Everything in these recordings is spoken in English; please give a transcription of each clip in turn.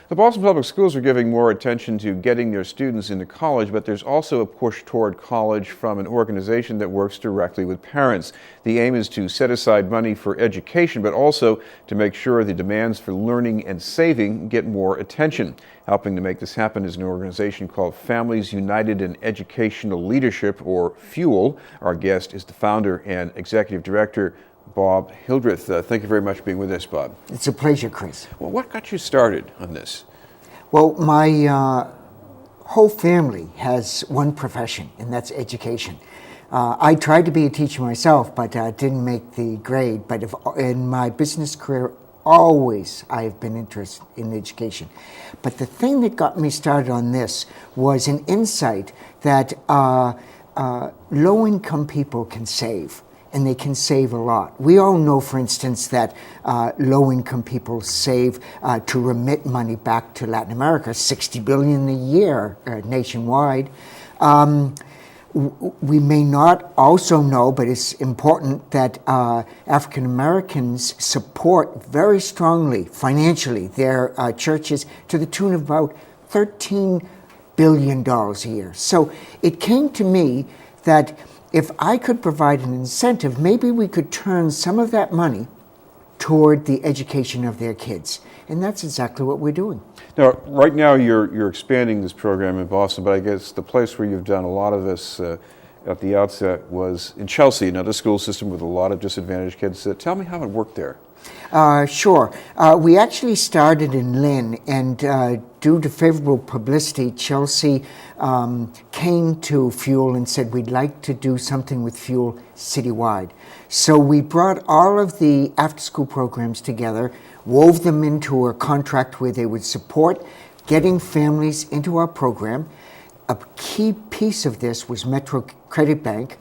The Boston Public Schools are giving more attention to getting their students into college, but there's also a push toward college from an organization that works directly with parents. The aim is to set aside money for education, but also to make sure the demands for learning and saving get more attention. Helping to make this happen is an organization called Families United in Educational Leadership, or FUEL. Our guest is the founder and executive director, Bob Hildreth. Thank you very much for being with us, Bob. It's a pleasure, Chris. Well, what got you started on this? Well, my whole family has one profession, and that's education. I tried to be a teacher myself, but didn't make the grade. But in my business career, always I've been interested in education. But the thing that got me started on this was an insight that low-income people can save. And they can save a lot. We all know, for instance, that low-income people save to remit money back to Latin America, $60 billion a year nationwide. We may not also know, but it's important, that African Americans support very strongly financially their churches to the tune of about $13 billion a year. So it came to me that if I could provide an incentive, maybe we could turn some of that money toward the education of their kids. And that's exactly what we're doing. Now, right now you're expanding this program in Boston, but I guess the place where you've done a lot of this at the outset was in Chelsea, another school system with a lot of disadvantaged kids. Tell me how it worked there. Sure. We actually started in Lynn, and due to favorable publicity, Chelsea came to FUEL and said, we'd like to do something with FUEL citywide. So we brought all of the after-school programs together, wove them into a contract where they would support getting families into our program. A key piece of this was Metro Credit Bank,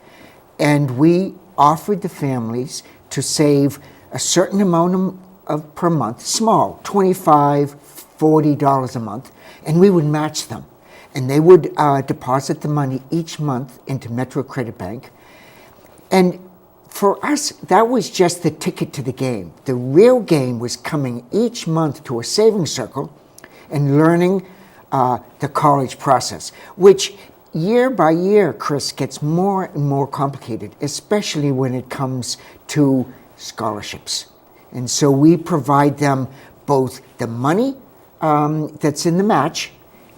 and we offered the families to save a certain amount per month, small, $25, $40 a month, and we would match them. And they would deposit the money each month into Metro Credit Bank. And for us, that was just the ticket to the game. The real game was coming each month to a savings circle and learning the college process, which year by year, Chris, gets more and more complicated, especially when it comes to scholarships. And so we provide them both the money that's in the match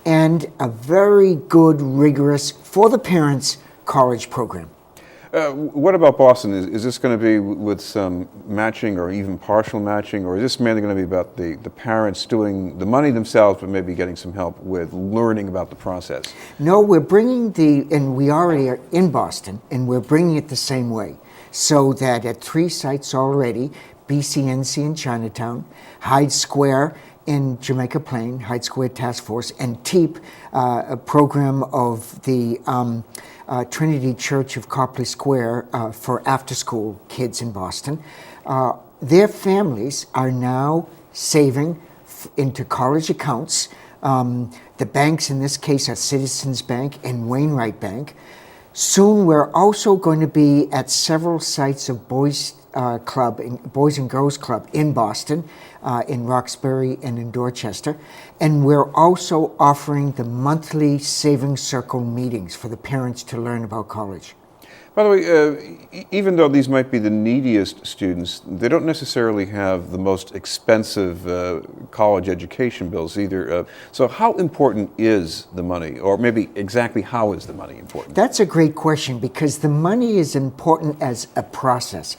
and a very good, rigorous, for the parents, college program. What about Boston? Is this going to be with some matching or even partial matching, or is this mainly going to be about the parents doing the money themselves, but maybe getting some help with learning about the process? No, we're bringing and we already are in Boston, and we're bringing it the same way. So that at 3 sites already, BCNC in Chinatown, Hyde Square in Jamaica Plain, Hyde Square Task Force, and TEEP, a program of the Trinity Church of Copley Square for after-school kids in Boston. Their families are now saving into college accounts. The banks in this case are Citizens Bank and Wainwright Bank. Soon we're also going to be at several sites of Boys and Girls Club in Boston, in Roxbury and in Dorchester. And we're also offering the monthly Savings Circle meetings for the parents to learn about college. By the way, even though these might be the neediest students, they don't necessarily have the most expensive college education bills either. So how important is the money? Or maybe exactly how is the money important? That's a great question, because the money is important as a process.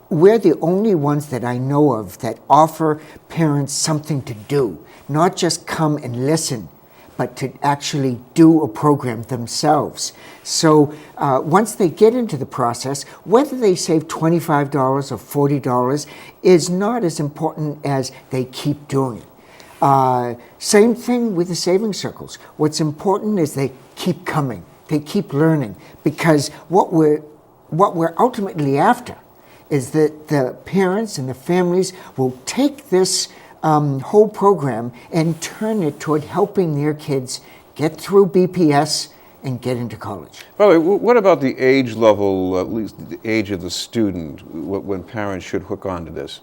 We're the only ones that I know of that offer parents something to do, not just come and listen, but to actually do a program themselves. So once they get into the process, whether they save $25 or $40 is not as important as they keep doing it. Same thing with the savings circles. What's important is they keep coming, they keep learning, because what we're ultimately after is that the parents and the families will take this whole program and turn it toward helping their kids get through BPS and get into college. By the way, what about the age level, at least the age of the student, when parents should hook on to this?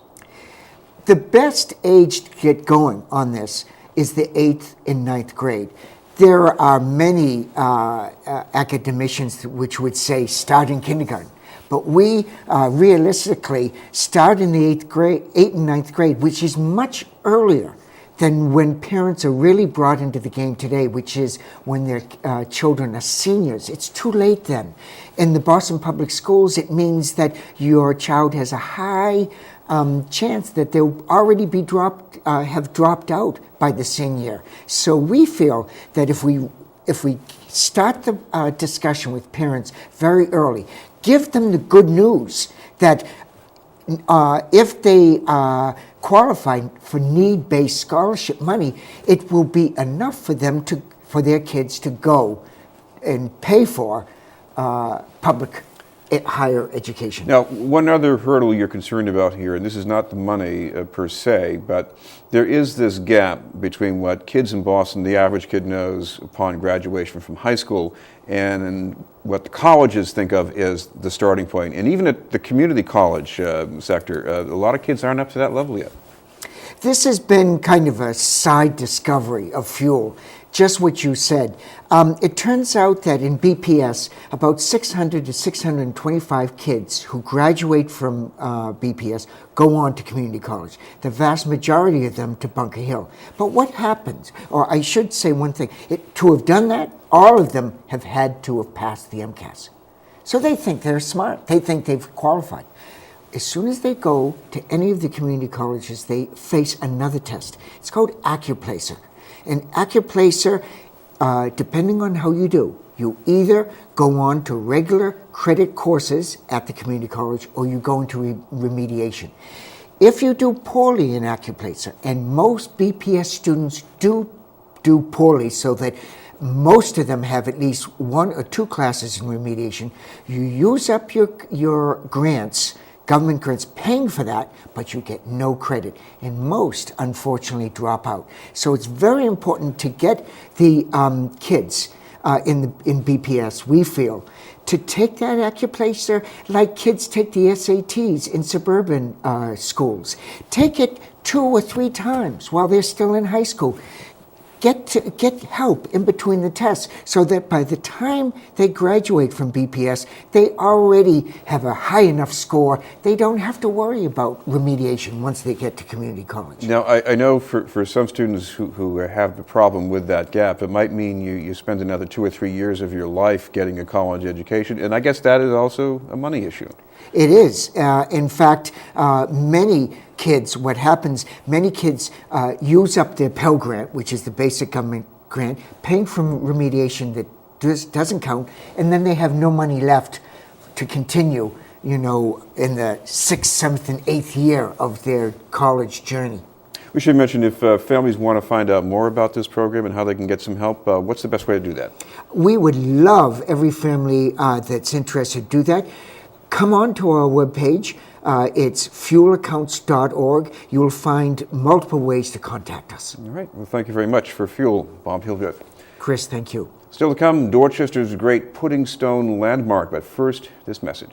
The best age to get going on this is the 8th and 9th grade. There are many academicians which would say start in kindergarten. But we realistically start in the 8th and 9th grade, which is much earlier than when parents are really brought into the game today, which is when their children are seniors. It's too late then. In the Boston Public Schools, it means that your child has a high chance that they'll already be have dropped out by the senior year. So we feel that if we start the discussion with parents very early, give them the good news that if they qualify for need-based scholarship money, it will be enough for them for their kids to go and pay for public higher education. Now, one other hurdle you're concerned about here, and this is not the money per se, but there is this gap between what kids in Boston, the average kid knows upon graduation from high school, and what the colleges think of as the starting point. And even at the community college sector, a lot of kids aren't up to that level yet. This has been kind of a side discovery of fuel. Just what you said. It turns out that in BPS, about 600 to 625 kids who graduate from BPS go on to community college. The vast majority of them to Bunker Hill. But what happens, or I should say one thing, to have done that, all of them have had to have passed the MCAS. So they think they're smart. They think they've qualified. As soon as they go to any of the community colleges, they face another test. It's called AccuPlacer. And AccuPlacer, depending on how you do, you either go on to regular credit courses at the community college or you go into remediation. If you do poorly in AccuPlacer, and most BPS students do poorly so that most of them have at least 1 or 2 classes in remediation, you use up your grants, government grants paying for that, but you get no credit. And most, unfortunately, drop out. So it's very important to get the kids in BPS, we feel, to take that AccuPlacer like kids take the SATs in suburban schools. Take it 2 or 3 times while they're still in high school. Get help in between the tests so that by the time they graduate from BPS, they already have a high enough score. They don't have to worry about remediation once they get to community college. Now, I know for some students who have the problem with that gap, it might mean you spend another 2 or 3 years of your life getting a college education, and I guess that is also a money issue. It is. In fact, many kids use up their Pell Grant, which is the basic government grant, paying for remediation that doesn't count, and then they have no money left to continue, in the 6th, 7th, and 8th year of their college journey. We should mention, if families want to find out more about this program and how they can get some help, what's the best way to do that? We would love every family that's interested to do that. Come on to our webpage. It's fuelaccounts.org. You will find multiple ways to contact us. All right. Well, thank you very much for Fuel, Bob Hildreth. Chris, thank you. Still to come, Dorchester's great pudding stone landmark. But first, this message.